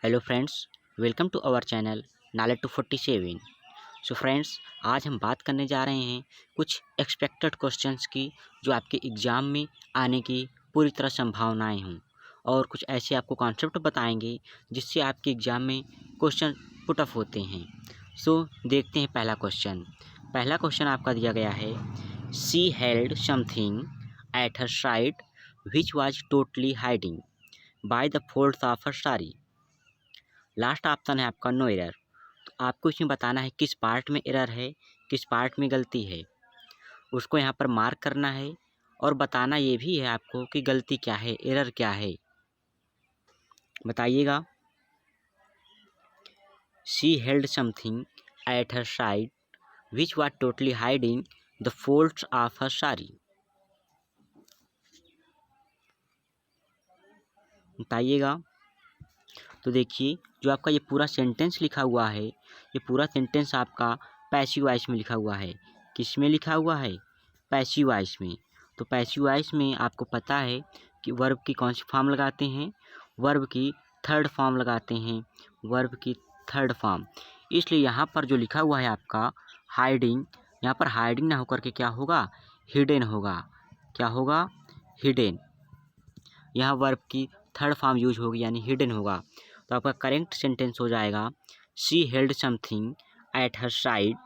Hello friends, welcome to our channel knowledge 247। So friends, आज हम बात करने जा रहे हैं कुछ एक्सपेक्टेड क्वेश्चंस की जो आपके एग्ज़ाम में आने की पूरी तरह संभावनाएं हों, और कुछ ऐसे आपको कॉन्सेप्ट बताएंगे जिससे आपके एग्ज़ाम में क्वेश्चन पुट अप होते हैं। सो देखते हैं पहला क्वेश्चन आपका दिया गया है, she held something at her side which was totally hiding by the folds of her sari. Last option है आपका नो एरर। तो आपको इसमें बताना है किस पार्ट में एरर है, किस पार्ट में गलती है, उसको यहाँ पर मार्क करना है और बताना ये भी है आपको कि गलती क्या है, एरर क्या है, बताइएगा। She held something at her side which was totally hiding the folds of her sari. बताइएगा। तो देखिए, जो आपका ये पूरा सेंटेंस लिखा हुआ है, ये पूरा सेंटेंस आपका पैसिव वॉइस में लिखा हुआ है। किस में लिखा हुआ है? पैसिव वॉइस में। तो पैसिव वॉइस में आपको पता है कि वर्ब की कौन सी फॉर्म लगाते हैं? वर्ब की थर्ड फॉर्म लगाते हैं, वर्ब की थर्ड फॉर्म। इसलिए यहाँ पर जो लिखा हुआ है आपका हाइडिंग, यहाँ पर हाइडिंग ना होकर के क्या होगा? हिडन होगा। क्या होगा? हिडन। यहाँ वर्ब की थर्ड फॉर्म यूज होगी, यानी हिडन होगा। तो आपका करेक्ट सेंटेंस हो जाएगा, she held something at her side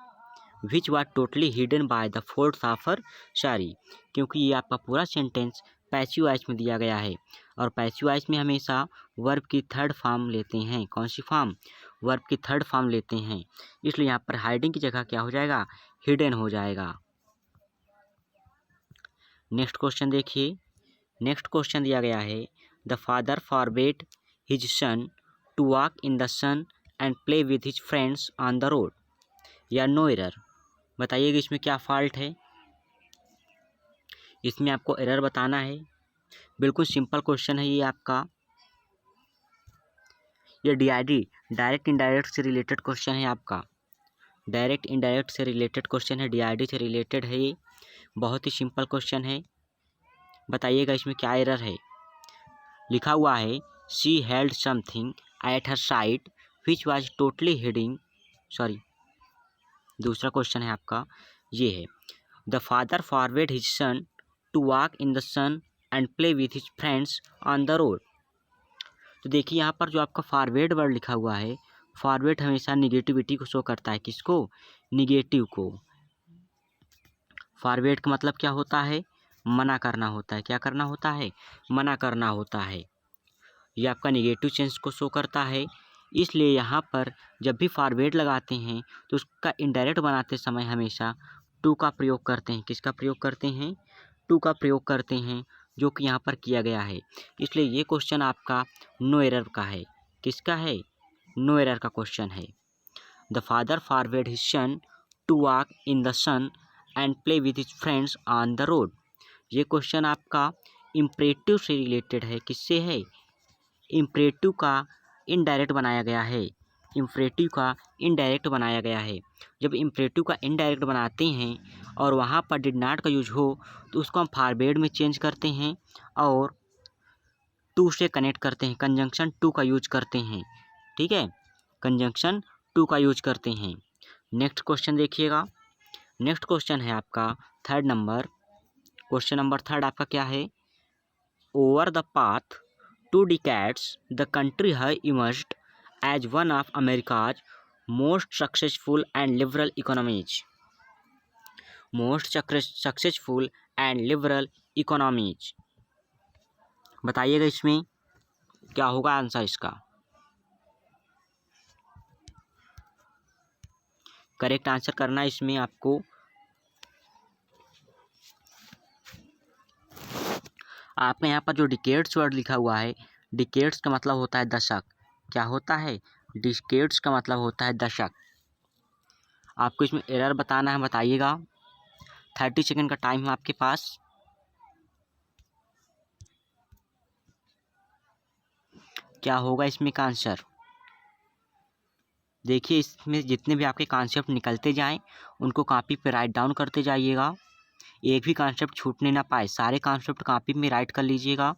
which was totally hidden by the folds of her sari. क्योंकि ये आपका पूरा सेंटेंस पैसिव वॉइस में दिया गया है, और पैसिव वॉइस में हमेशा वर्ब की थर्ड फॉर्म लेते हैं। कौन सी फॉर्म? वर्ब की थर्ड फॉर्म लेते हैं। इसलिए यहाँ पर हाइडिंग की जगह क्या हो जाएगा? हिडन हो जाएगा। नेक्स्ट क्वेश्चन देखिए। नेक्स्ट क्वेश्चन दिया गया है, the father forbade his son to walk in the sun and play with his friends on the road, या नो एरर। बताइएगा इसमें क्या फॉल्ट है। इसमें आपको एरर बताना है। बिल्कुल सिंपल क्वेश्चन है ये आपका। ये डीआईडी, डायरेक्ट इनडायरेक्ट से रिलेटेड क्वेश्चन है आपका। डायरेक्ट इनडायरेक्ट से रिलेटेड क्वेश्चन है, डीआईडी से रिलेटेड है ये। बहुत ही सिंपल क्वेश्चन है। बताइएगा इसमें क्या एरर है। लिखा हुआ है, she held something at her side which was totally hiding, sorry, दूसरा क्वेश्चन है आपका ये है, the father forward his son to walk in the sun and play with his friends on the road. तो देखिए यहाँ पर जो आपका फॉरवर्ड वर्ड लिखा हुआ है, फॉरवर्ड हमेशा निगेटिविटी को शो करता है। किसको? निगेटिव को। फॉरवर्ड का मतलब क्या होता है? मना करना होता है। क्या करना होता है? मना करना होता है। ये आपका निगेटिव सेंस को शो करता है। इसलिए यहाँ पर जब भी फॉरवर्ड लगाते हैं तो उसका इनडायरेक्ट बनाते समय हमेशा टू का प्रयोग करते हैं। किसका प्रयोग करते हैं? टू का प्रयोग करते हैं, जो कि यहाँ पर किया गया है। इसलिए ये क्वेश्चन आपका नो एरर का है। किसका है? नो एरर का क्वेश्चन है। The father forward his son to walk in the sun and play with his friends on the road. ये क्वेश्चन आपका इम्परेटिव से रिलेटेड है। किससे है? इम्परेटिव का इनडायरेक्ट बनाया गया है। इम्परेटिव का इनडायरेक्ट बनाया गया है। जब इम्परेटिव का इनडायरेक्ट बनाते हैं और वहाँ पर डिड नॉट का यूज हो तो उसको हम फॉरवर्ड में चेंज करते हैं और टू से कनेक्ट करते हैं। कंजंक्शन टू का यूज करते हैं। ठीक है, कंजंक्शन टू का यूज करते हैं। नेक्स्ट क्वेश्चन देखिएगा। नेक्स्ट क्वेश्चन है आपका third number. Question number third आपका क्या है? Over the path 2 decades, the country has emerged as one of America's most successful and liberal economies. Most successful and liberal economies. बताइएगा इसमें क्या होगा आंसर इसका। करेक्ट आंसर करना है इसमें आपको। आपके यहाँ पर जो डिकेड्स वर्ड लिखा हुआ है, डिकेड्स का मतलब होता है दशक। क्या होता है? डिकेड्स का मतलब होता है दशक। आपको इसमें एरर बताना है, बताइएगा। 30 सेकेंड का टाइम है आपके पास। क्या होगा इसमें का आंसर? देखिए, इसमें जितने भी आपके कॉन्सेप्ट निकलते जाएं उनको कॉपी पे राइट डाउन करते जाइएगा। एक भी कॉन्सेप्ट छूटने ना पाए, सारे कॉन्सेप्ट कॉपी में राइट कर लीजिएगा।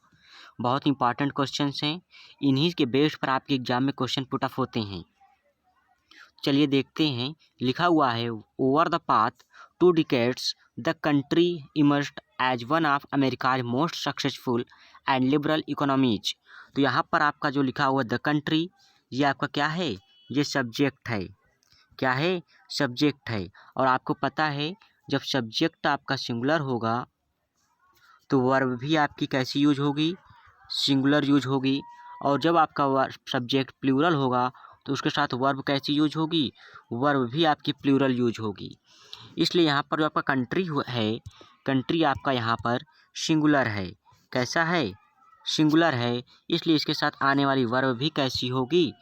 बहुत इंपॉर्टेंट क्वेश्चंस हैं, इन्हीं के बेस पर आपके एग्जाम में क्वेश्चन पुट अप होते हैं। चलिए देखते हैं, लिखा हुआ है over the path 2 decades the country emerged as one of America's most successful and liberal economies. तो यहाँ पर आपका जो लिखा हुआ द कंट्री, ये आपका क्या है, ये सब्जेक्ट है, क्या है, सब्जेक्ट है। और आपको पता है जब सब्जेक्ट आपका सिंगुलर होगा तो वर्ब भी आपकी कैसी यूज होगी, सिंगुलर यूज होगी। और जब आपका सब्जेक्ट प्लूरल होगा तो उसके साथ वर्ब कैसी यूज होगी, वर्ब भी आपकी प्लूरल यूज होगी। इसलिए यहाँ पर जो आपका कंट्री है, कंट्री आपका यहाँ पर सिंगुलर है, कैसा है, सिंगुलर है। इसलिए इसके साथ आने वाली वर्ब भी कैसी होगी,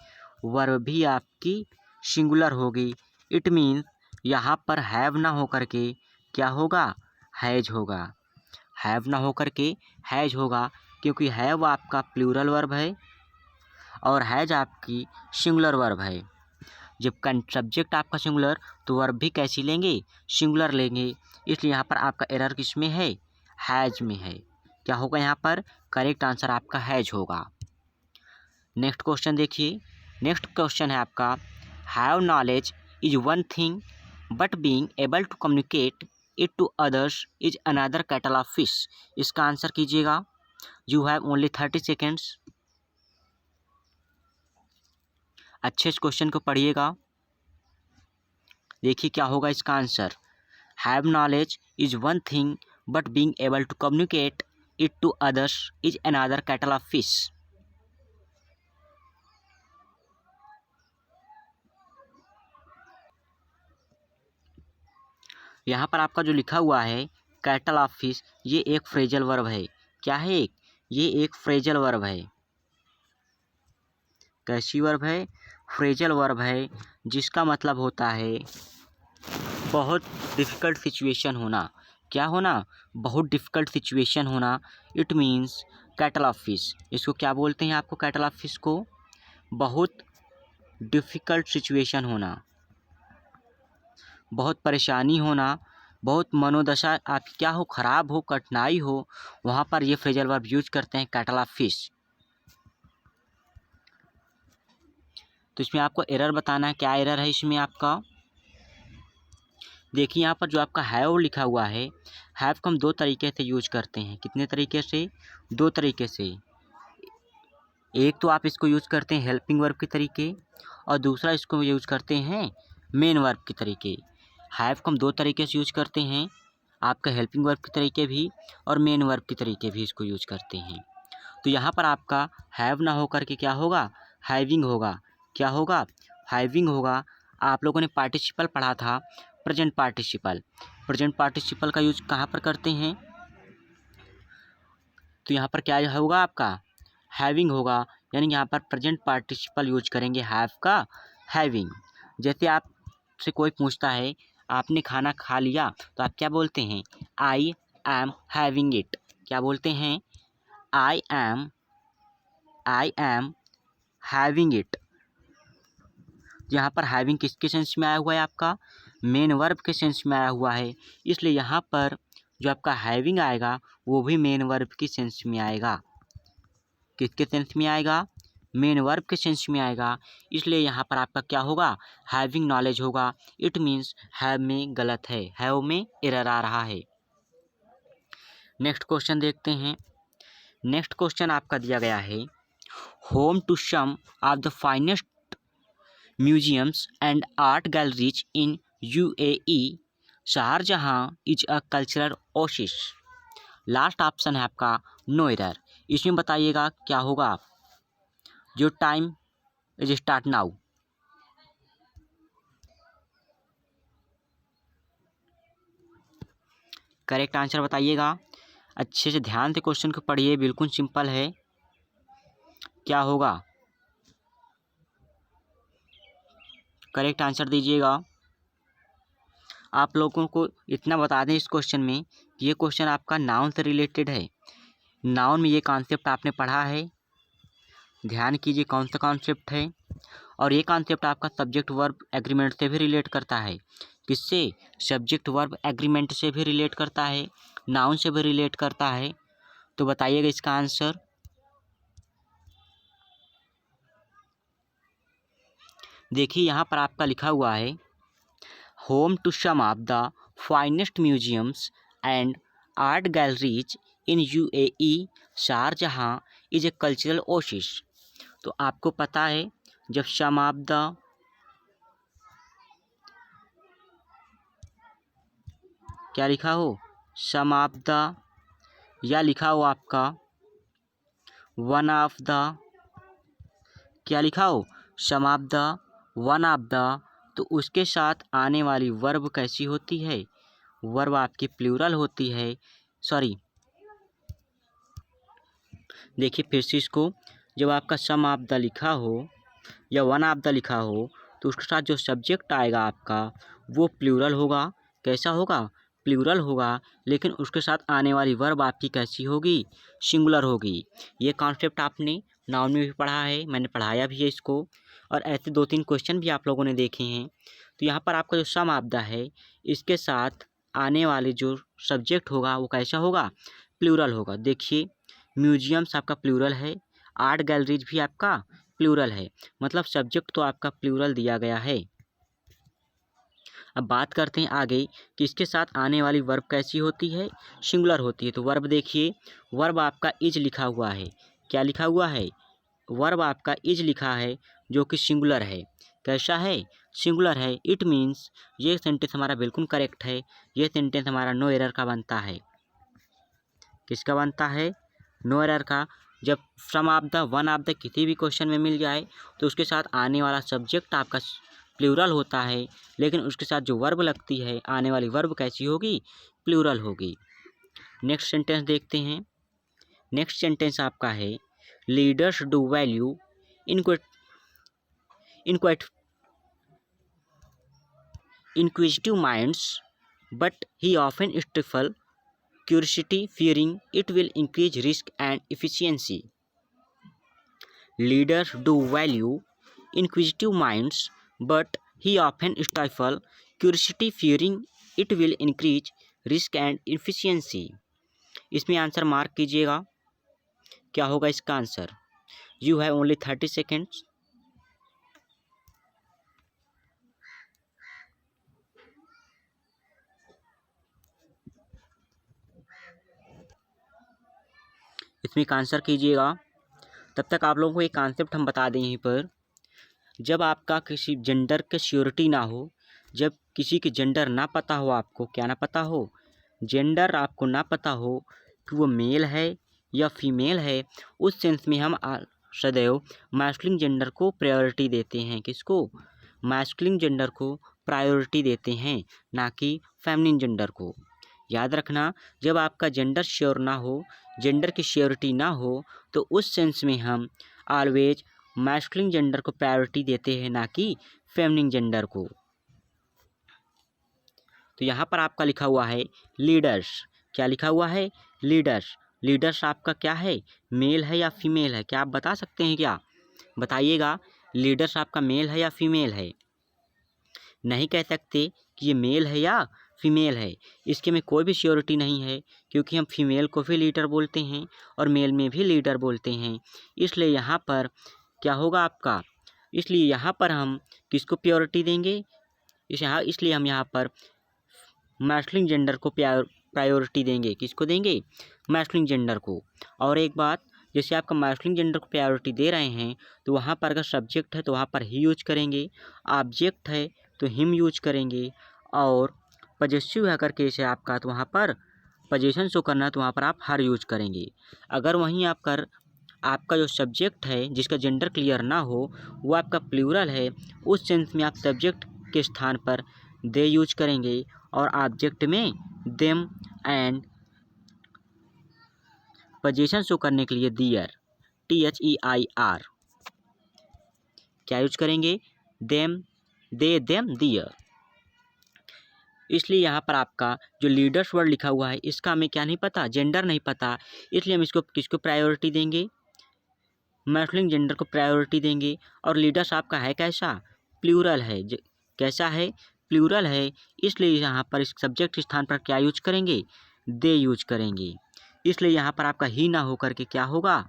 वर्ब भी आपकी सिंगुलर होगी। इट मीन्स यहाँ पर हैव ना होकर के क्या होगा, हैज होगा, हैव ना होकर के हैज होगा, क्योंकि हैव आपका प्लूरल वर्ब है और हैज आपकी सिंगुलर वर्ब है। जब सब्जेक्ट आपका सिंगुलर तो वर्ब भी कैसी लेंगे, सिंगुलर लेंगे। इसलिए यहाँ पर आपका एरर किस में है, हैज में है। क्या होगा यहाँ पर, करेक्ट आंसर आपका हैज होगा। नेक्स्ट क्वेश्चन देखिए, नेक्स्ट क्वेश्चन है आपका have knowledge is one thing but being able to communicate it to others is another kettle of fish. इसका आंसर कीजिएगा, यू हैव ओनली 30 सेकेंड्स। अच्छे इस क्वेश्चन को पढ़िएगा, देखिए क्या होगा इसका answer. Have knowledge is one thing but being able to communicate it to others is another kettle of fish. यहाँ पर आपका जो लिखा हुआ है कैटल ऑफ फिश, ये एक फ्रेजल वर्ब है। क्या है, ये एक फ्रेजल वर्ब है। कैसी वर्ब है, फ्रेजल वर्ब है, जिसका मतलब होता है बहुत डिफ़िकल्ट सिचुएशन होना। क्या होना, बहुत डिफ़िकल्ट सिचुएशन होना। It means cattle of fish, इसको क्या बोलते हैं आपको, कैटल ऑफ फिश को बहुत डिफ़िकल्ट सिचुएशन होना, बहुत परेशानी होना, बहुत मनोदशा आपकी क्या हो, ख़राब हो, कठिनाई हो, वहाँ पर ये फ्रेजल वर्ब यूज करते हैं कैटल ऑफ फिश। तो इसमें आपको एरर बताना है, क्या एरर है इसमें आपका। देखिए यहाँ पर जो आपका हैव लिखा हुआ है, हैव को हम दो तरीके से यूज करते हैं। कितने तरीके से, दो तरीके से। एक तो आप इसको यूज करते हैं हेल्पिंग वर्ब के तरीके, और दूसरा इसको यूज करते हैं मेन वर्ब के तरीके। हैव को हम दो तरीके से यूज करते हैं, आपका हेल्पिंग वर्ब के तरीके भी और मेन वर्ब के तरीके भी इसको यूज करते हैं। तो यहाँ पर आपका हैव ना होकर के क्या होगा, हैविंग होगा। क्या होगा, हैविंग होगा। आप लोगों ने पार्टिसिपल पढ़ा था, प्रेजेंट पार्टिसिपल। प्रेजेंट पार्टिसिपल का यूज कहाँ पर करते हैं, तो यहाँ पर क्या होगा आपका, हैविंग होगा। यानी यहाँ पर प्रेजेंट पार्टिसिपल यूज करेंगे हैव का, हैविंग। जैसे आपसे कोई पूछता है आपने खाना खा लिया, तो आप क्या बोलते हैं, आई एम हैविंग इट। क्या बोलते हैं, आई एम हैविंग इट। यहाँ पर हैविंग किसके सेंस में आया हुआ है, आपका मेन वर्ब के सेंस में आया हुआ है। इसलिए यहाँ पर जो आपका हैविंग आएगा वो भी मेन वर्ब के सेंस में आएगा। किसके सेंस में आएगा, मेन वर्ब के सेंस में आएगा। इसलिए यहाँ पर आपका क्या होगा, हैविंग नॉलेज होगा। इट मीन्स हैव में गलत है, हैव में एरर आ रहा है। नेक्स्ट क्वेश्चन देखते हैं। नेक्स्ट क्वेश्चन आपका दिया गया है home to some of the finest museums and art galleries in UAE, Sharjah is a cultural oasis. Last option है आपका नो एरर। इसमें बताइएगा क्या होगा, जो time is start now. Correct answer बताइएगा, अच्छे से ध्यान से क्वेश्चन को पढ़िए, बिल्कुल सिंपल है। क्या होगा, करेक्ट आंसर दीजिएगा। आप लोगों को इतना बता दें इस क्वेश्चन में कि ये क्वेश्चन आपका नाउन से रिलेटेड है। नाउन में ये कॉन्सेप्ट आपने पढ़ा है, ध्यान कीजिए कौन सा कॉन्सेप्ट है। और ये कॉन्सेप्ट आपका सब्जेक्ट वर्ब एग्रीमेंट से भी रिलेट करता है। किससे, सब्जेक्ट वर्ब एग्रीमेंट से भी रिलेट करता है, नाउन से भी रिलेट करता है। तो बताइएगा इसका आंसर। देखिए यहाँ पर आपका लिखा हुआ है, home to some of the finest museums and art galleries in UAE, Sharjah is a cultural oasis. तो आपको पता है जब सम ऑफ द क्या लिखा हो, सम ऑफ द, या लिखा हो आपका वन ऑफ द, क्या लिखा हो, some of the, one of the, तो उसके साथ आने वाली वर्ब कैसी होती है, वर्ब आपकी प्लूरल होती है। सॉरी, देखिए फिर से इसको, जब आपका सम ऑफ द लिखा हो या वन ऑफ द लिखा हो तो उसके साथ जो सब्जेक्ट आएगा आपका वो प्लूरल होगा। कैसा होगा, प्लूरल होगा, लेकिन उसके साथ आने वाली वर्ब आपकी कैसी होगी, सिंगुलर होगी। ये कॉन्सेप्ट आपने नाउन में भी पढ़ा है, मैंने पढ़ाया भी है इसको, और ऐसे 2-3 क्वेश्चन भी आप लोगों ने देखे हैं। तो यहाँ पर आपका जो सम ऑफ द है इसके साथ आने वाले जो सब्जेक्ट होगा वो कैसा होगा, प्लूरल होगा। देखिए म्यूजियम्स आपका प्लूरल है, आर्ट गैलरीज भी आपका प्लूरल है, मतलब सब्जेक्ट तो आपका प्लूरल दिया गया है। अब बात करते हैं आगे कि इसके साथ आने वाली वर्ब कैसी होती है, सिंगुलर होती है। तो वर्ब देखिए, वर्ब आपका इज लिखा हुआ है। क्या लिखा हुआ है, वर्ब आपका इज लिखा है जो कि सिंगुलर है। कैसा है, सिंगुलर है। इट मीन्स, ये सेंटेंस हमारा बिल्कुल करेक्ट है। ये सेंटेंस हमारा नो एरर का बनता है। किसका बनता है, नो एरर का। जब some of the, one of the किसी भी क्वेश्चन में मिल जाए तो उसके साथ आने वाला सब्जेक्ट आपका प्लूरल होता है, लेकिन उसके साथ जो वर्ब लगती है, आने वाली वर्ब कैसी होगी, प्लूरल होगी। नेक्स्ट सेंटेंस देखते हैं। नेक्स्ट सेंटेंस आपका है, leaders do value inquisitive minds, but he often stifles curiosity, fearing it will increase risk and efficiency. Leaders do value inquisitive minds, but he often stifles curiosity, fearing it will increase risk and efficiency. इसमें answer mark कीजिएगा, क्या होगा इसका answer. You have only 30 seconds. इसमें एक answer कीजिएगा। तब तक आप लोगों को एक कॉन्सेप्ट हम बता दें यहीं पर, जब आपका किसी जेंडर के श्योरिटी ना हो, जब किसी की जेंडर ना पता हो, आपको क्या ना पता हो, जेंडर आपको ना पता हो कि वो मेल है या फीमेल है, उस सेंस में हम सदैव मैस्कुलिन जेंडर को प्रायोरिटी देते हैं। किसको, मैस्कुलिन जेंडर को प्रायोरिटी देते हैं, ना कि फेमिनिन जेंडर को। याद रखना, जब आपका जेंडर श्योर ना हो, जेंडर की श्योरिटी ना हो, तो उस सेंस में हम ऑलवेज मैस्कुलिन जेंडर को प्रायोरिटी देते हैं, ना कि फेमिनिन जेंडर को। तो यहाँ पर आपका लिखा हुआ है लीडर्स। क्या लिखा हुआ है, लीडर्स। लीडर्स आपका क्या है, मेल है या फीमेल है, क्या आप बता सकते हैं, क्या बताइएगा, लीडर्स आपका मेल है या फीमेल है। नहीं कह सकते कि ये मेल है या फीमेल है, इसके में कोई भी श्योरिटी नहीं है, क्योंकि हम फीमेल को भी लीडर बोलते हैं और मेल में भी लीडर बोलते हैं। इसलिए यहाँ पर क्या होगा आपका, इसलिए यहाँ पर हम किसको प्योरिटी देंगे, इसलिए हम यहाँ पर मैस्कुलिन जेंडर को प्रायोरिटी देंगे। किसको देंगे, मैस्कुलिन जेंडर को। और एक बात, जैसे आपका मैस्कुलिन जेंडर को प्रायोरिटी दे रहे हैं तो वहाँ पर अगर सब्जेक्ट है तो वहाँ पर ही यूज करेंगे, ऑब्जेक्ट है तो हिम यूज करेंगे, और पजेसिव अगर केस है आपका तो वहाँ पर पोजीशन शो करना है तो वहाँ पर आप हर यूज करेंगे। अगर वहीं आपका जो सब्जेक्ट है जिसका जेंडर क्लियर ना हो वो आपका प्लूरल है, उस सेंस में आप सब्जेक्ट के स्थान पर दे यूज करेंगे और ऑब्जेक्ट में देम, एंड पोजीशन शो करने के लिए दियर, THEIR क्या यूज करेंगे, देम, दे, देम, दियर। इसलिए यहाँ पर आपका जो लीडर्स वर्ड लिखा हुआ है इसका हमें क्या नहीं पता, जेंडर नहीं पता, इसलिए हम इसको किसको प्रायोरिटी देंगे, मैस्कुलिन जेंडर को प्रायोरिटी देंगे। और लीडर्स आपका है कैसा, प्लूरल है। कैसा है, प्लूरल है, इसलिए यहाँ पर इस सब्जेक्ट स्थान पर क्या यूज करेंगे, दे यूज करेंगे। इसलिए यहाँ पर आपका ही ना होकर के क्या होगा,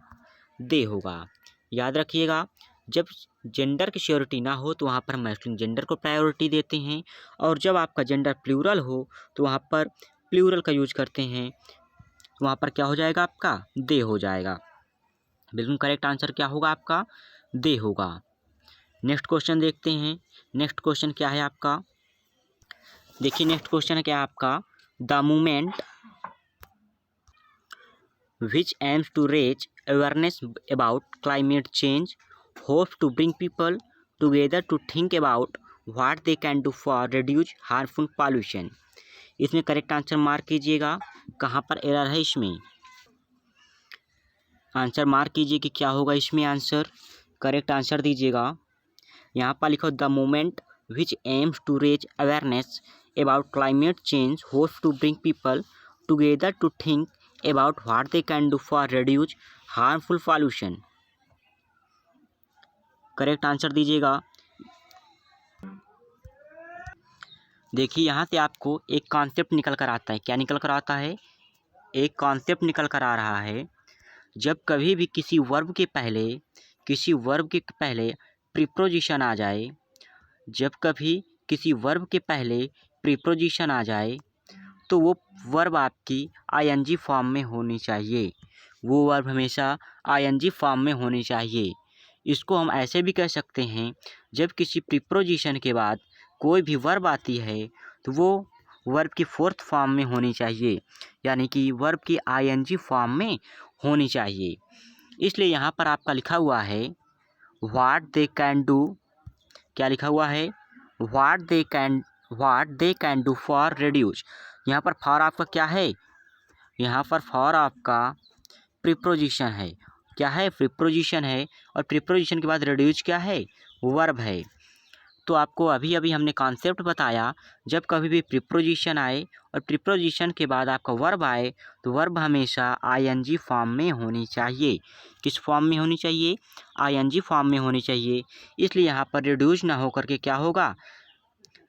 दे होगा। याद रखिएगा, जब जेंडर की श्योरिटी ना हो तो वहाँ पर मैस्कुलिन जेंडर को प्रायोरिटी देते हैं, और जब आपका जेंडर प्लूरल हो तो वहाँ पर प्लूरल का यूज करते हैं। वहाँ पर क्या हो जाएगा आपका? दे हो जाएगा। बिल्कुल करेक्ट आंसर क्या होगा आपका? दे होगा। नेक्स्ट क्वेश्चन देखते हैं। नेक्स्ट क्वेश्चन क्या है आपका? देखिए नेक्स्ट क्वेश्चन है क्या आपका? The movement which aims to raise awareness about climate change hopes to bring people together to think about what they can do for reduce harmful pollution। इसमें करेक्ट आंसर मार्क कीजिएगा। कहाँ पर error है इसमें? Answer mark कीजिए कि क्या होगा इसमें आंसर। करेक्ट आंसर दीजिएगा। यहाँ पर लिखो the movement which aims to raise awareness about climate change hopes to bring people together to think about what they can do for reduce harmful pollution। Correct answer दीजिएगा। देखिए यहाँ से आपको एक कॉन्सेप्ट निकल कर आता है। क्या निकल कर आता है? एक कॉन्सेप्ट निकल कर आ रहा है। जब कभी भी किसी वर्ब के पहले प्रीपोजिशन आ जाए, जब कभी किसी वर्ब के पहले प्रीपोजिशन आ जाए तो वो वर्ब आपकी आईएनजी फॉर्म में होनी चाहिए। वो वर्ब हमेशा आईएनजी फॉर्म में होनी चाहिए। इसको हम ऐसे भी कह सकते हैं, जब किसी प्रीपोजिशन के बाद कोई भी वर्ब आती है तो वो वर्ब की फोर्थ फॉर्म में होनी चाहिए, यानी कि वर्ब की आईएनजी फॉर्म में होनी चाहिए। इसलिए यहाँ पर आपका लिखा हुआ है व्हाट दे कैन डू। क्या लिखा हुआ है? What they can do for reduce. यहाँ पर फॉर आपका क्या है? यहाँ पर फॉर आपका प्रीपोजिशन है। क्या है? प्रीपोजिशन है। और प्रीपोजिशन के बाद रिड्यूस क्या है? वर्ब है। तो आपको अभी अभी हमने कॉन्सेप्ट बताया, जब कभी भी प्रीपोजिशन आए और प्रीपोजिशन के बाद आपका वर्ब आए तो वर्ब हमेशा आईएनजी फॉर्म में होनी चाहिए। किस फॉर्म में होनी चाहिए? आईएनजी फॉर्म में होनी चाहिए। इसलिए यहाँ पर रिड्यूस ना होकर के क्या होगा?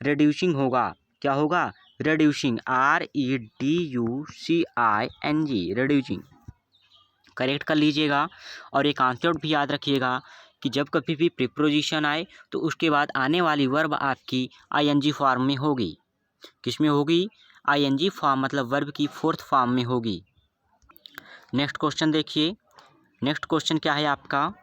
रिड्यूसिंग होगा। क्या होगा? रिड्यूसिंग। REDUCING reducing. करेक्ट कर लीजिएगा। और एक कॉन्सेप्ट भी याद रखिएगा कि जब कभी भी प्रीपोजिशन आए तो उसके बाद आने वाली वर्ब आपकी आईएनजी फॉर्म में होगी। किस में होगी? आईएनजी फॉर्म, मतलब वर्ब की फोर्थ फॉर्म में होगी। नेक्स्ट क्वेश्चन देखिए। नेक्स्ट क्वेश्चन क्या है आपका?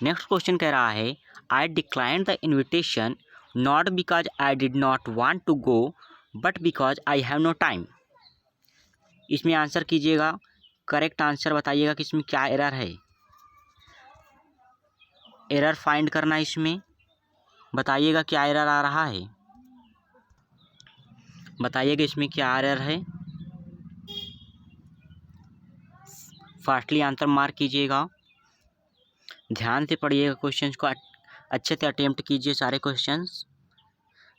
नेक्स्ट क्वेश्चन कह रहा है I declined the invitation not because I did not want to go but because I have no time. इसमें आंसर कीजिएगा। करेक्ट आंसर बताइएगा कि इसमें क्या एरर है। एरर फाइंड करना है इसमें। बताइएगा क्या एरर आ रहा है। बताइएगा इसमें क्या एरर है। फास्टली आंसर मार्क कीजिएगा। ध्यान से पढ़िएगा क्वेश्चंस को, अच्छे से अटेम्प्ट कीजिए सारे क्वेश्चंस।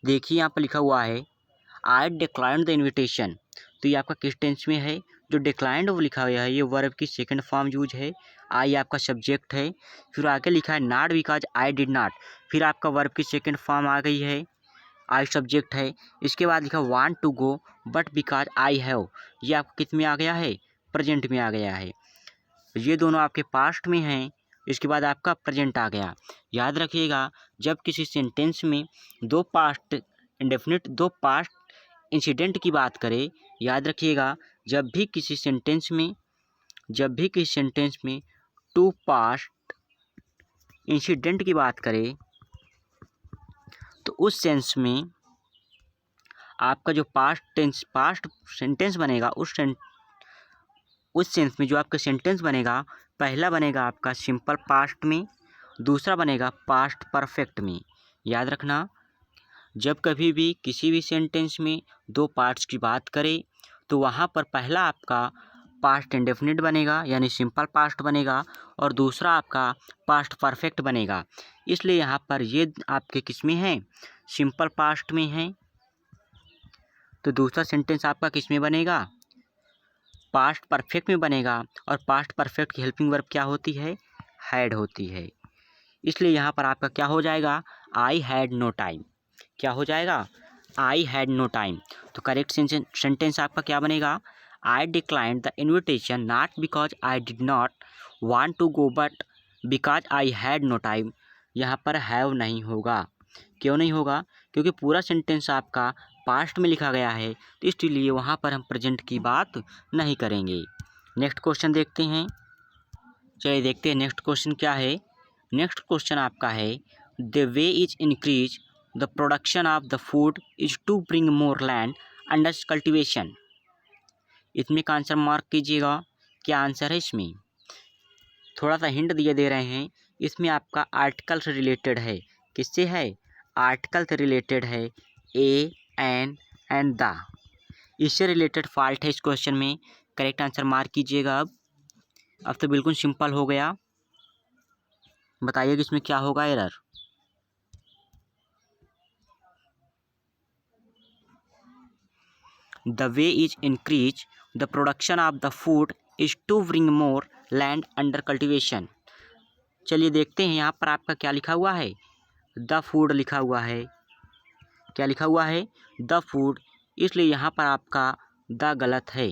देखिए यहाँ पर लिखा हुआ है आई डिक्लाइंड द इन्विटेशन। तो ये आपका किस टेंस में है? जो डिक्लाइंड वो लिखा हुआ है ये वर्ब की सेकंड फॉर्म यूज है। आई आपका सब्जेक्ट है। फिर आगे लिखा है not because I did not. फिर आपका वर्ब की सेकंड फॉर्म आ गई है, आई सब्जेक्ट है। इसके बाद लिखा want to go but because I have. ये आपको किस में आ गया है? प्रेजेंट में आ गया है। ये दोनों आपके पास्ट में हैं। इसके बाद आपका प्रेजेंट आ गया। याद रखिएगा, जब किसी सेंटेंस में दो पास्ट इंडेफिनिट, दो पास्ट इंसिडेंट की बात करें, याद रखिएगा जब भी किसी सेंटेंस में टू पास्ट इंसिडेंट की बात करें तो उस सेंस में आपका जो पास्ट सेंटेंस बनेगा, उस सेंस में जो आपका सेंटेंस बनेगा, पहला बनेगा आपका सिंपल पास्ट में, दूसरा बनेगा पास्ट परफेक्ट में। याद रखना, जब कभी भी किसी भी सेंटेंस में दो पार्ट्स की बात करें तो वहाँ पर पहला आपका पास्ट इंडेफिनिट बनेगा यानी सिंपल पास्ट बनेगा, और दूसरा आपका पास्ट परफेक्ट बनेगा। इसलिए यहाँ पर ये आपके किस में हैं? सिंपल पास्ट में हैं। तो दूसरा सेंटेंस आपका किस में बनेगा? पास्ट परफेक्ट में बनेगा। और पास्ट परफेक्ट की हेल्पिंग वर्ब क्या होती है? हैड होती है। इसलिए यहाँ पर आपका क्या हो जाएगा? I had no time. क्या हो जाएगा? I had no time. तो करेक्ट सेंटेंस आपका क्या बनेगा? I declined the invitation not because I did not want to go but because I had no time. यहाँ पर हैव नहीं होगा। क्यों नहीं होगा? क्योंकि पूरा सेंटेंस आपका पास्ट में लिखा गया है, तो इसलिए वहाँ पर हम प्रेजेंट की बात नहीं करेंगे। नेक्स्ट क्वेश्चन देखते हैं। चलिए देखते हैं नेक्स्ट क्वेश्चन क्या है। नेक्स्ट क्वेश्चन आपका है the way is increase the production of the food is to bring more land under cultivation. इसमें का आंसर मार्क कीजिएगा। क्या आंसर है इसमें? थोड़ा सा हिंट दिए दे रहे हैं। इसमें आपका आर्टिकल से रिलेटेड है। किससे है? आर्टिकल से रिलेटेड है। ए, एन एंड द, इससे रिलेटेड फॉल्ट है इस क्वेश्चन में। करेक्ट आंसर मार्क कीजिएगा। अब तो बिल्कुल सिंपल हो गया। बताइए कि इसमें क्या होगा error. The way is increase the production of the food is to bring more land under cultivation. चलिए देखते हैं यहाँ पर आपका क्या लिखा हुआ है। द फूड लिखा हुआ है। क्या लिखा हुआ है? द फूड, इसलिए यहाँ पर आपका द गलत है।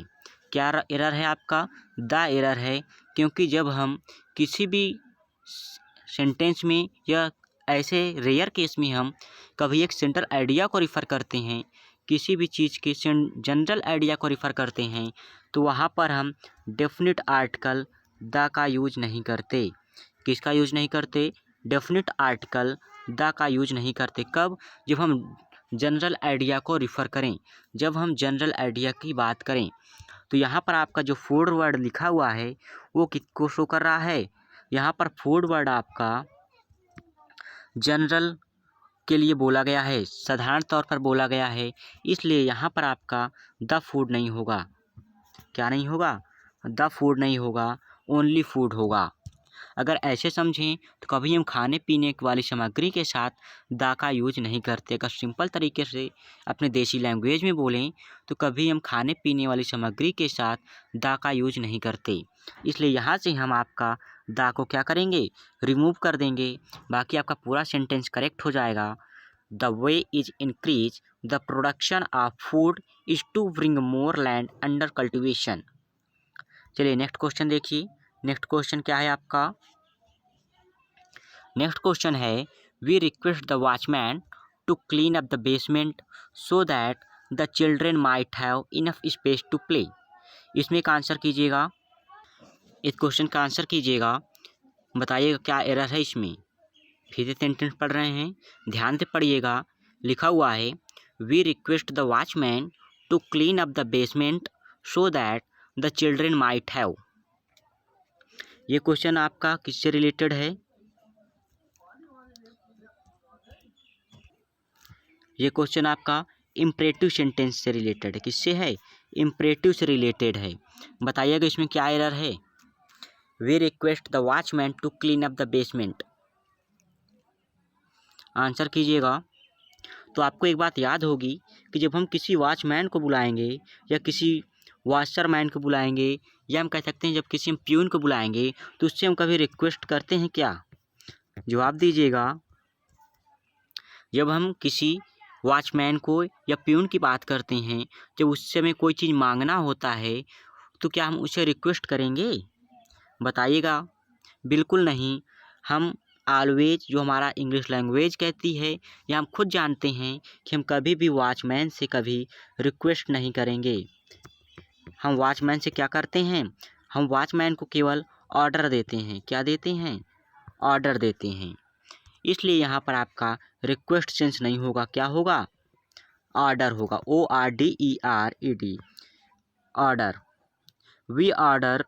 क्या एरर है आपका? द एरर है, क्योंकि जब हम किसी भी सेंटेंस में या ऐसे रेयर केस में हम कभी एक सेंट्रल आइडिया को रिफ़र करते हैं, किसी भी चीज़ के जनरल आइडिया को रिफ़र करते हैं, तो वहाँ पर हम डेफिनेट आर्टिकल द का यूज नहीं करते। किसका यूज नहीं करते? डेफिनेट आर्टिकल द का यूज नहीं करते। कब? जब हम जनरल आइडिया को रिफ़र करें, जब हम जनरल आइडिया की बात करें। तो यहाँ पर आपका जो फूड वर्ड लिखा हुआ है वो किसको शो कर रहा है? यहाँ पर फूड वर्ड आपका जनरल के लिए बोला गया है, साधारण तौर पर बोला गया है, इसलिए यहाँ पर आपका द फूड नहीं होगा। क्या नहीं होगा? द फूड नहीं होगा, ओनली फूड होगा। अगर ऐसे समझें तो कभी हम खाने पीने वाली सामग्री के साथ द का यूज नहीं करते। अगर सिंपल तरीके से अपने देसी लैंग्वेज में बोलें तो कभी हम खाने पीने वाली सामग्री के साथ द का यूज नहीं करते। इसलिए यहाँ से हम आपका द को क्या करेंगे? रिमूव कर देंगे। बाकी आपका पूरा सेंटेंस करेक्ट हो जाएगा। The way is increase the production of food is to bring more land under cultivation. चलिए नेक्स्ट क्वेश्चन देखिए। नेक्स्ट क्वेश्चन क्या है आपका? नेक्स्ट क्वेश्चन है we request the watchman to clean up the basement so that the children might have enough space to play. इसमें का answer कीजिएगा। इस क्वेश्चन का आंसर कीजिएगा। बताइएगा क्या एरर है इसमें। फिर से सेंटेंस पढ़ रहे हैं, ध्यान से पढ़िएगा। लिखा हुआ है we request the watchman to clean up the basement so that the children might have. ये क्वेश्चन आपका किससे रिलेटेड है? ये क्वेश्चन आपका इम्परेटिव सेंटेंस से रिलेटेड है। किससे है? इम्परेटिव से रिलेटेड है। बताइएगा इसमें क्या एरर है। We request the watchman to clean up the basement. Answer कीजिएगा। तो आपको एक बात याद होगी कि जब हम किसी वॉचमैन को बुलाएंगे या किसी वॉशरमैन को बुलाएंगे, या हम कह सकते हैं जब किसी हम प्यून को बुलाएंगे, तो उससे हम कभी रिक्वेस्ट करते हैं क्या? जवाब दीजिएगा। जब हम किसी वॉचमैन को या प्यून की बात करते हैं, जब उससे हमें कोई चीज़ मांगना होता है, तो क्या हम उसे रिक्वेस्ट करेंगे? बताइएगा। बिल्कुल नहीं। हम ऑलवेज, जो हमारा इंग्लिश लैंग्वेज कहती है, या हम खुद जानते हैं कि हम कभी भी वॉचमैन से कभी रिक्वेस्ट नहीं करेंगे। हम वॉचमैन से क्या करते हैं? हम वॉचमैन को केवल ऑर्डर देते हैं। क्या देते हैं? ऑर्डर देते हैं। इसलिए यहाँ पर आपका रिक्वेस्ट सेंस नहीं होगा। क्या होगा? ऑर्डर होगा। ORDER, order. We order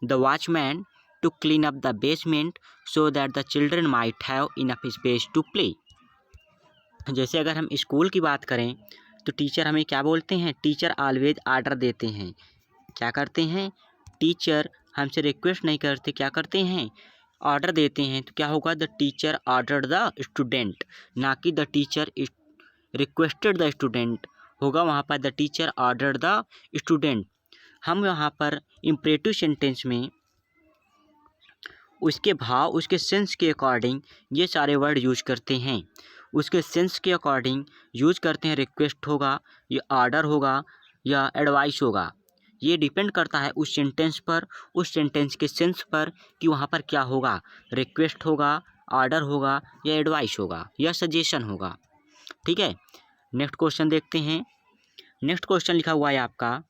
the watchman to clean up the basement so that the children might have enough space to play। जैसे अगर हम स्कूल की बात करें तो टीचर हमें क्या बोलते हैं? टीचर ऑलवेज ऑर्डर देते हैं। क्या करते हैं? टीचर हमसे रिक्वेस्ट नहीं करते, क्या करते हैं? ऑर्डर देते हैं। तो क्या होगा? The teacher order the student, ना कि the teacher requested the student होगा। वहाँ पर the teacher order the student. हम यहाँ पर इम्परेटिव सेंटेंस में उसके भाव, उसके सेंस के अकॉर्डिंग ये सारे वर्ड यूज करते हैं। उसके सेंस के अकॉर्डिंग यूज करते हैं। रिक्वेस्ट होगा, या ऑर्डर होगा, या एडवाइस होगा। ये डिपेंड करता है उस सेंटेंस पर, उस सेंटेंस के सेंस पर कि वहाँ पर क्या होगा। रिक्वेस्ट होगा, ऑर्डर होगा या एडवाइस होगा या सजेशन होगा। ठीक है, नेक्स्ट क्वेश्चन देखते हैं। नेक्स्ट क्वेश्चन लिखा हुआ है आपका,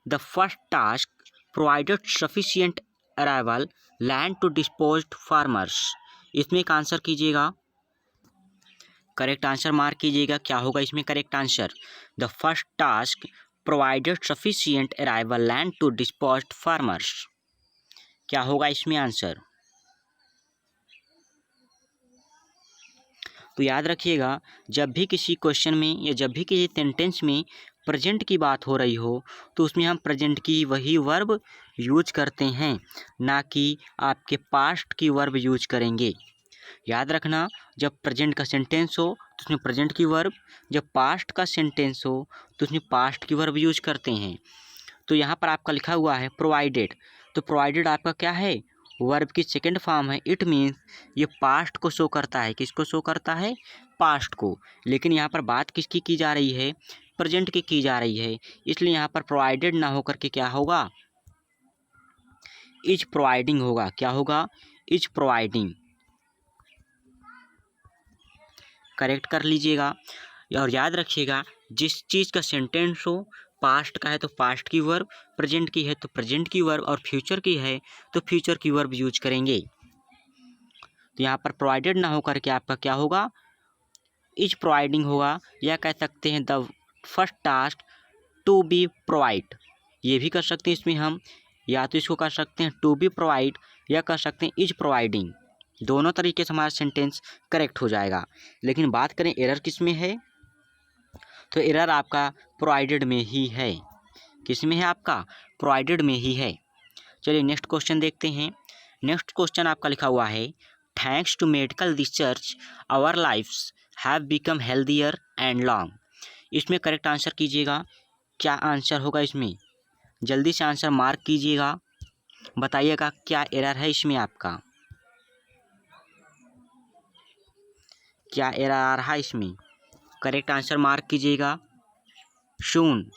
the first task provided sufficient arrival land to disposed farmers. इसमें एक आंसर कीजिएगा, करेक्ट आंसर मार्क कीजिएगा। क्या होगा इसमें correct answer? The first task provided sufficient arrival land to disposed farmers. क्या होगा इसमें आंसर? तो याद रखिएगा, जब भी किसी क्वेश्चन में या जब भी किसी सेंटेंस में प्रेजेंट की बात हो रही हो तो उसमें हम प्रेजेंट की वही वर्ब यूज करते हैं, ना कि आपके पास्ट की वर्ब यूज करेंगे। याद रखना, जब प्रेजेंट का सेंटेंस हो तो उसमें प्रेजेंट की वर्ब, जब पास्ट का सेंटेंस हो तो उसमें पास्ट की वर्ब यूज करते हैं। तो यहाँ पर आपका लिखा हुआ है प्रोवाइडेड, तो प्रोवाइडेड आपका क्या है? वर्ब की सेकंड फॉर्म है। इट मीन्स ये पास्ट को शो करता है। किसको शो करता है? पास्ट को। लेकिन यहाँ पर बात किसकी की जा रही है? प्रेजेंट की जा रही है, इसलिए यहाँ पर प्रोवाइडेड ना होकर के क्या होगा? इज प्रोवाइडिंग होगा। क्या होगा? Is providing. करेक्ट कर लीजिएगा। और याद रखिएगा, जिस चीज़ का सेंटेंस हो, पास्ट का है तो पास्ट की वर्ब, प्रेजेंट की है तो प्रेजेंट की वर्ब, और फ्यूचर की है तो फ्यूचर की वर्ब यूज करेंगे। तो यहाँ पर प्रोवाइडेड ना होकर के आपका क्या होगा? इज प्रोवाइडिंग होगा, या कह सकते हैं the first task to be provide. ये भी कर सकते हैं इसमें हम, या तो इसको कर सकते हैं टू बी प्रोवाइड या कर सकते हैं इज प्रोवाइडिंग। दोनों तरीके से हमारा सेंटेंस करेक्ट हो जाएगा। लेकिन बात करें एरर किस में है, तो एरर आपका प्रोवाइडेड में ही है। किस में है आपका? प्रोवाइडेड में ही है। चलिए नेक्स्ट क्वेश्चन देखते हैं। नेक्स्ट क्वेश्चन आपका लिखा हुआ है, thanks to medical research our lifes have become healthier and long. इसमें करेक्ट आंसर कीजिएगा। क्या आंसर होगा इसमें? जल्दी से आंसर मार्क कीजिएगा, बताइएगा क्या एरर है इसमें आपका, क्या एरर आ रहा है इसमें? करेक्ट आंसर मार्क कीजिएगा सून।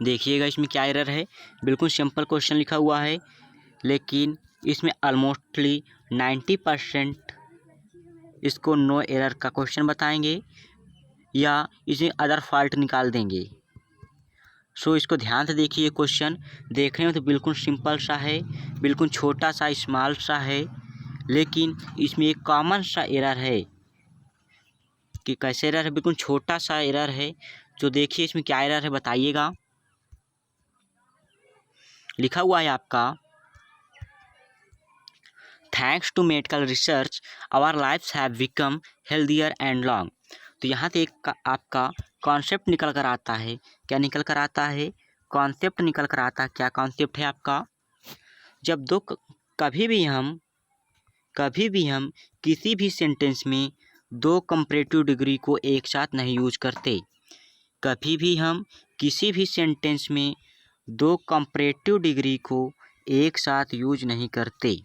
देखिएगा इसमें क्या एरर है। बिल्कुल सिंपल क्वेश्चन लिखा हुआ है, लेकिन इसमें ऑलमोस्टली 90% इसको नो एरर का क्वेश्चन बताएंगे या इसमें अदर फॉल्ट निकाल देंगे। सो इसको ध्यान से देखिए। क्वेश्चन देखने में तो बिल्कुल सिंपल सा है, बिल्कुल छोटा सा स्मॉल सा है, लेकिन इसमें एक कॉमन सा एरर है। कि कैसे एरर है? बिल्कुल छोटा सा एरर है। जो देखिए इसमें क्या एरर है बताइएगा। लिखा हुआ है आपका, thanks to medical research our lifes have become healthier and long. तो यहाँ से एक आपका कॉन्सेप्ट निकल कर आता है। क्या निकल कर आता है? कॉन्सेप्ट निकल कर आता है। क्या कॉन्सेप्ट है आपका? जब कभी भी हम किसी भी सेंटेंस में दो कंपैरेटिव डिग्री को एक साथ नहीं यूज करते। कभी भी हम किसी भी सेंटेंस में दो कंपैरेटिव डिग्री को एक साथ यूज नहीं करते।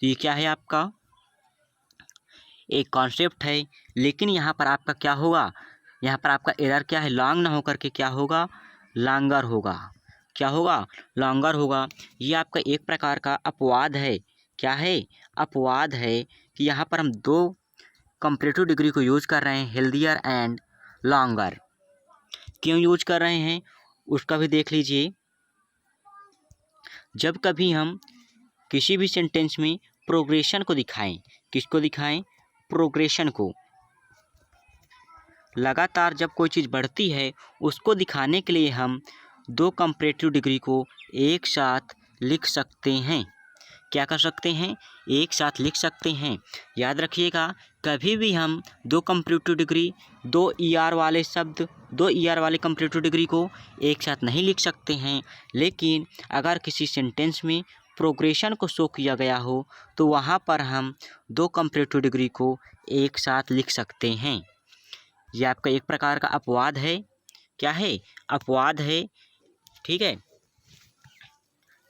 ये क्या है आपका? एक कॉन्सेप्ट है, लेकिन यहाँ पर आपका क्या होगा? यहाँ पर आपका एरर क्या है? लॉन्ग ना होकर के क्या होगा? लॉन्गर होगा। क्या होगा? लॉन्गर होगा। ये आपका एक प्रकार का अपवाद है। क्या है? अपवाद है कि यहाँ पर हम दो कंपैरेटिव डिग्री को यूज कर रहे हैं, हेल्दियर एंड लॉन्गर। क्यों यूज कर रहे हैं उसका भी देख लीजिए। जब कभी हम किसी भी सेंटेंस में प्रोग्रेशन को दिखाएं, किसको दिखाएं? प्रोग्रेशन को। लगातार जब कोई चीज़ बढ़ती है उसको दिखाने के लिए हम दो कंपैरेटिव डिग्री को एक साथ लिख सकते हैं। क्या कर सकते हैं? एक साथ लिख सकते हैं। याद रखिएगा, कभी भी हम दो कंपैरेटिव डिग्री, दो ईआर वाले शब्द, दो ईआर वाले कंपैरेटिव डिग्री को एक साथ नहीं लिख सकते हैं। लेकिन अगर किसी सेंटेंस में प्रोग्रेशन को शो किया गया हो तो वहाँ पर हम दो कंपैरेटिव डिग्री को एक साथ लिख सकते हैं। यह आपका एक प्रकार का अपवाद है। क्या है? अपवाद है। ठीक है,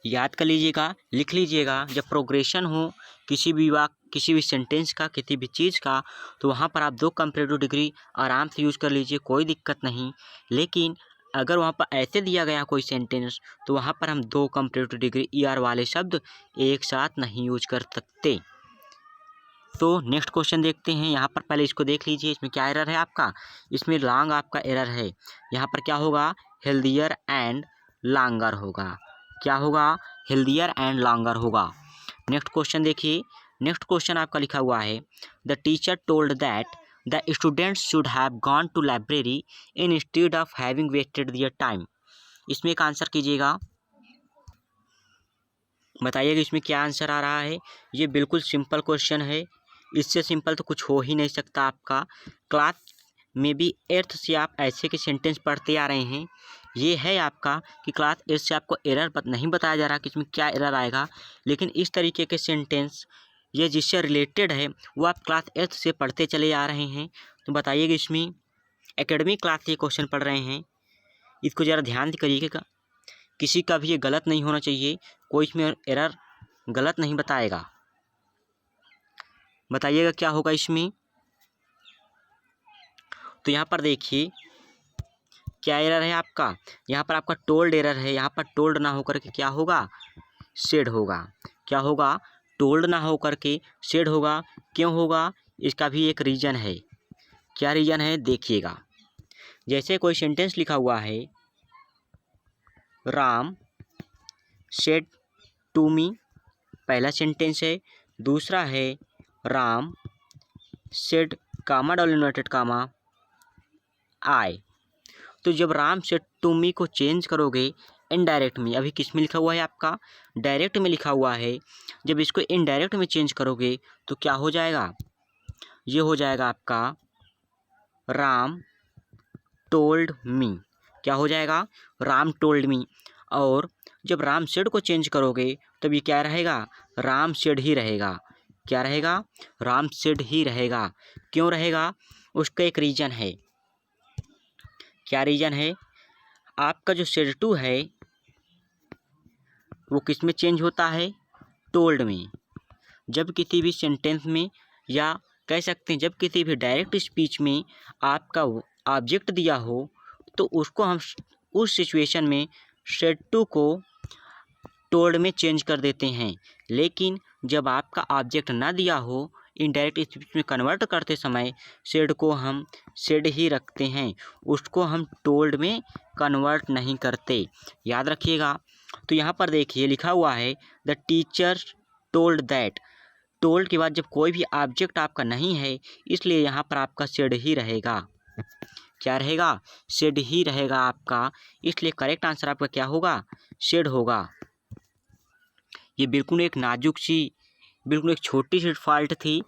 याद कर लीजिएगा, लिख लीजिएगा। जब प्रोग्रेशन हो किसी भी वाक्य, किसी भी सेंटेंस का, किसी भी चीज़ का, तो वहाँ पर आप दो कंपैरेटिव डिग्री आराम से यूज कर लीजिए, कोई दिक्कत नहीं। लेकिन अगर वहाँ पर ऐसे दिया गया कोई सेंटेंस तो वहाँ पर हम दो कंपैरेटिव डिग्री ईआर वाले शब्द एक साथ नहीं यूज कर सकते। तो नेक्स्ट क्वेश्चन देखते हैं। यहाँ पर पहले इसको देख लीजिए, इसमें क्या एरर है आपका, इसमें लॉन्ग आपका एरर है। यहाँ पर क्या होगा, हेल्दियर एंड लॉन्गर होगा। क्या होगा, हेल्दियर एंड लॉन्गर होगा। नेक्स्ट क्वेश्चन देखिए, नेक्स्ट क्वेश्चन आपका लिखा हुआ है the teacher told that the students should have gone to library instead of having wasted their time. इसमें एक आंसर कीजिएगा, बताइएगा इसमें क्या आंसर आ रहा है। ये बिल्कुल सिंपल क्वेश्चन है, इससे सिंपल तो कुछ हो ही नहीं सकता आपका। क्लास में भी 8th से आप ऐसे के सेंटेंस पढ़ते आ रहे हैं। ये है आपका कि क्लास 8 से आपको एरर नहीं बताया जा रहा कि इसमें क्या एरर आएगा, लेकिन इस तरीके के सेंटेंस ये जिससे रिलेटेड है वो आप क्लास 8 से पढ़ते चले आ रहे हैं। तो बताइएगा इसमें एकेडमिक क्लास से क्वेश्चन पढ़ रहे हैं, इसको ज़रा ध्यान करिएगा, किसी का भी ये गलत नहीं होना चाहिए, कोई इसमें एरर गलत नहीं बताएगा। बताइएगा क्या होगा इसमें। तो यहाँ पर देखिए क्या एरर है आपका, यहाँ पर आपका टोल्ड एरर है। यहाँ पर टोल्ड ना होकर के क्या होगा, सेड होगा। क्या होगा, टोल्ड ना होकर के सेड होगा। क्यों होगा, इसका भी एक रीज़न है। क्या रीज़न है देखिएगा, जैसे कोई सेंटेंस लिखा हुआ है राम सेड टू मी, पहला सेंटेंस है। दूसरा है Ram said comma double inverted comma I. तो जब राम सेड टू मी को चेंज करोगे इनडायरेक्ट में, अभी किस में लिखा हुआ है आपका, डायरेक्ट में लिखा हुआ है, जब इसको इनडायरेक्ट में चेंज करोगे तो क्या हो जाएगा, ये हो जाएगा आपका राम टोल्ड मी। क्या हो जाएगा, राम टोल्ड मी। और जब राम सेड को चेंज करोगे तब ये क्या रहेगा, राम सेड ही रहेगा। क्या रहेगा, राम सेड ही रहेगा। क्यों रहेगा, उसका एक रीज़न है। क्या रीज़न है, आपका जो सेड टू है वो किस में चेंज होता है, टोल्ड में। जब किसी भी सेंटेंस में या कह सकते हैं जब किसी भी डायरेक्ट स्पीच में आपका ऑब्जेक्ट दिया हो तो उसको हम उस सिचुएशन में सेड टू को टोल्ड में चेंज कर देते हैं। लेकिन जब आपका ऑब्जेक्ट ना दिया हो, इनडायरेक्ट स्पीच में कन्वर्ट करते समय सेड को हम सेड ही रखते हैं, उसको हम टोल्ड में कन्वर्ट नहीं करते, याद रखिएगा। तो यहाँ पर देखिए लिखा हुआ है the teacher told that, told के बाद जब कोई भी ऑब्जेक्ट आपका नहीं है इसलिए यहाँ पर आपका सेड ही रहेगा। क्या रहेगा, सेड ही रहेगा आपका, इसलिए करेक्ट आंसर आपका क्या होगा, सेड होगा। ये बिल्कुल एक नाजुक सी, बिल्कुल एक छोटी सी फॉल्ट थी।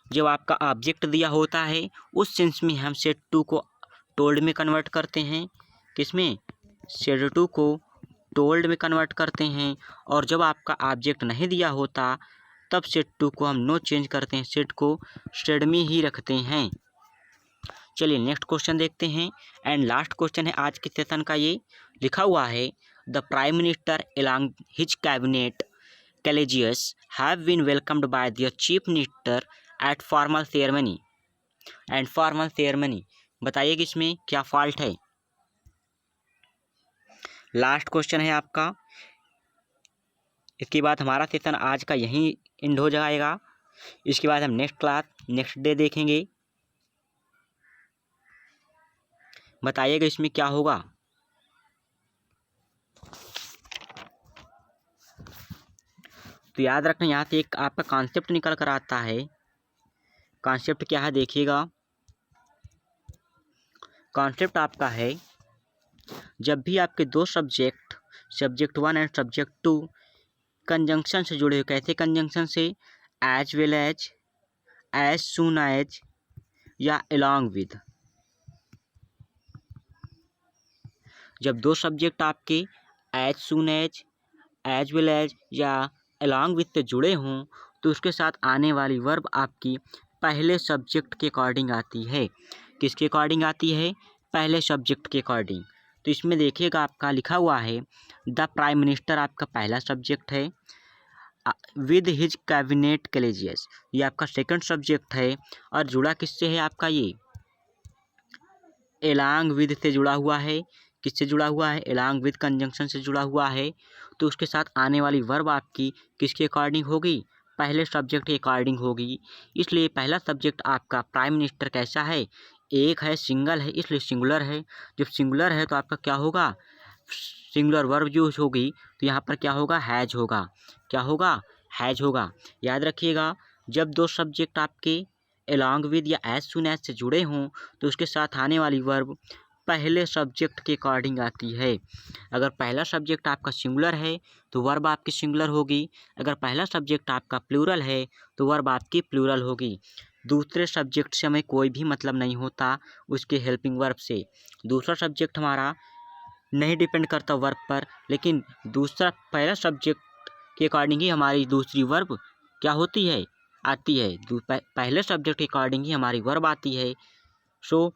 जब आपका ऑब्जेक्ट दिया होता है उस सेंस में हम सेड टू को टोल्ड में कन्वर्ट करते हैं, किसमें, सेड टू को टोल्ड में कन्वर्ट करते हैं। और जब आपका ऑब्जेक्ट नहीं दिया होता तब सेड टू को हम नो चेंज करते हैं, सेड को सेड में ही रखते हैं। चलिए नेक्स्ट क्वेश्चन देखते हैं एंड लास्ट क्वेश्चन है आज के सेशन का। ये लिखा हुआ है the prime minister along his cabinet collegians have been welcomed by their chief minister at formal ceremony and formal ceremony। बताइए कि इसमें क्या फॉल्ट है। लास्ट क्वेश्चन है आपका, इसके बाद हमारा सेशन आज का यहीं एंड हो जाएगा। इसके बाद हम नेक्स्ट क्लास नेक्स्ट डे देखेंगे। बताइएगा इसमें क्या होगा। तो याद रखना यहाँ से एक आपका कॉन्सेप्ट निकल कर आता है। कॉन्सेप्ट क्या है देखिएगा, कॉन्सेप्ट आपका है जब भी आपके दो subject, subject 1 and subject 2 conjunction से जुड़े हो, कैसे कंजंक्शन से, as well as soon as या अलॉन्ग विद। जब दो सब्जेक्ट आपके as soon as well well या अलॉन्ग विथ से जुड़े हों तो उसके साथ आने वाली वर्ब आपकी पहले सब्जेक्ट के अकॉर्डिंग आती है। किसके अकॉर्डिंग आती है, पहले सब्जेक्ट के अकॉर्डिंग। तो इसमें देखिएगा आपका लिखा हुआ है द प्राइम मिनिस्टर आपका पहला सब्जेक्ट है, विद हिज कैबिनेट कलेजियस ये आपका सेकंड सब्जेक्ट है, और जुड़ा किससे है आपका, ये अलॉन्ग विद से जुड़ा हुआ है। किससे जुड़ा हुआ है, along with कंजंक्शन से जुड़ा हुआ है, तो उसके साथ आने वाली वर्ब आपकी किसके अकॉर्डिंग होगी, पहले सब्जेक्ट के अकॉर्डिंग होगी। इसलिए पहला सब्जेक्ट आपका प्राइम मिनिस्टर कैसा है, एक है, सिंगल है, इसलिए सिंगुलर है। जब सिंगुलर है तो आपका क्या होगा, सिंगुलर वर्ब यूज होगी, तो यहाँ पर क्या होगा, हैज होगा। क्या होगा, हैज होगा। याद रखिएगा, जब दो सब्जेक्ट आपके along with या as soon as से जुड़े हों तो उसके साथ आने वाली वर्ब पहले सब्जेक्ट के अकॉर्डिंग आती है। अगर पहला सब्जेक्ट आपका सिंगुलर है तो वर्ब आपकी सिंगुलर होगी, अगर पहला सब्जेक्ट आपका प्लूरल है तो वर्ब आपकी प्लूरल होगी। दूसरे सब्जेक्ट से हमें कोई भी मतलब नहीं होता उसके हेल्पिंग वर्ब से। दूसरा सब्जेक्ट हमारा नहीं डिपेंड करता वर्ब पर, लेकिन दूसरा पहला सब्जेक्ट के अकॉर्डिंग ही हमारी दूसरी वर्ब क्या होती है, आती है। पहले सब्जेक्ट के अकॉर्डिंग ही हमारी वर्ब आती है। सो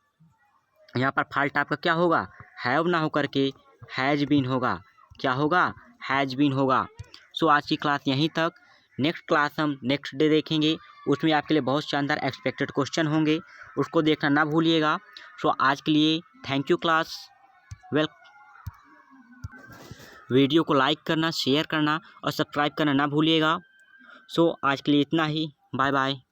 यहाँ पर फॉल्ट आपका क्या होगा, हैव ना होकर के हैज बीन होगा। क्या होगा, हैज बीन होगा। सो आज की क्लास यहीं तक। नेक्स्ट क्लास हम नेक्स्ट डे देखेंगे, उसमें आपके लिए बहुत शानदार एक्सपेक्टेड क्वेश्चन होंगे, उसको देखना ना भूलिएगा। सो आज के लिए thank you class. Well, video को लाइक करना, शेयर करना और सब्सक्राइब करना ना भूलिएगा। सो आज के लिए इतना ही। Bye bye.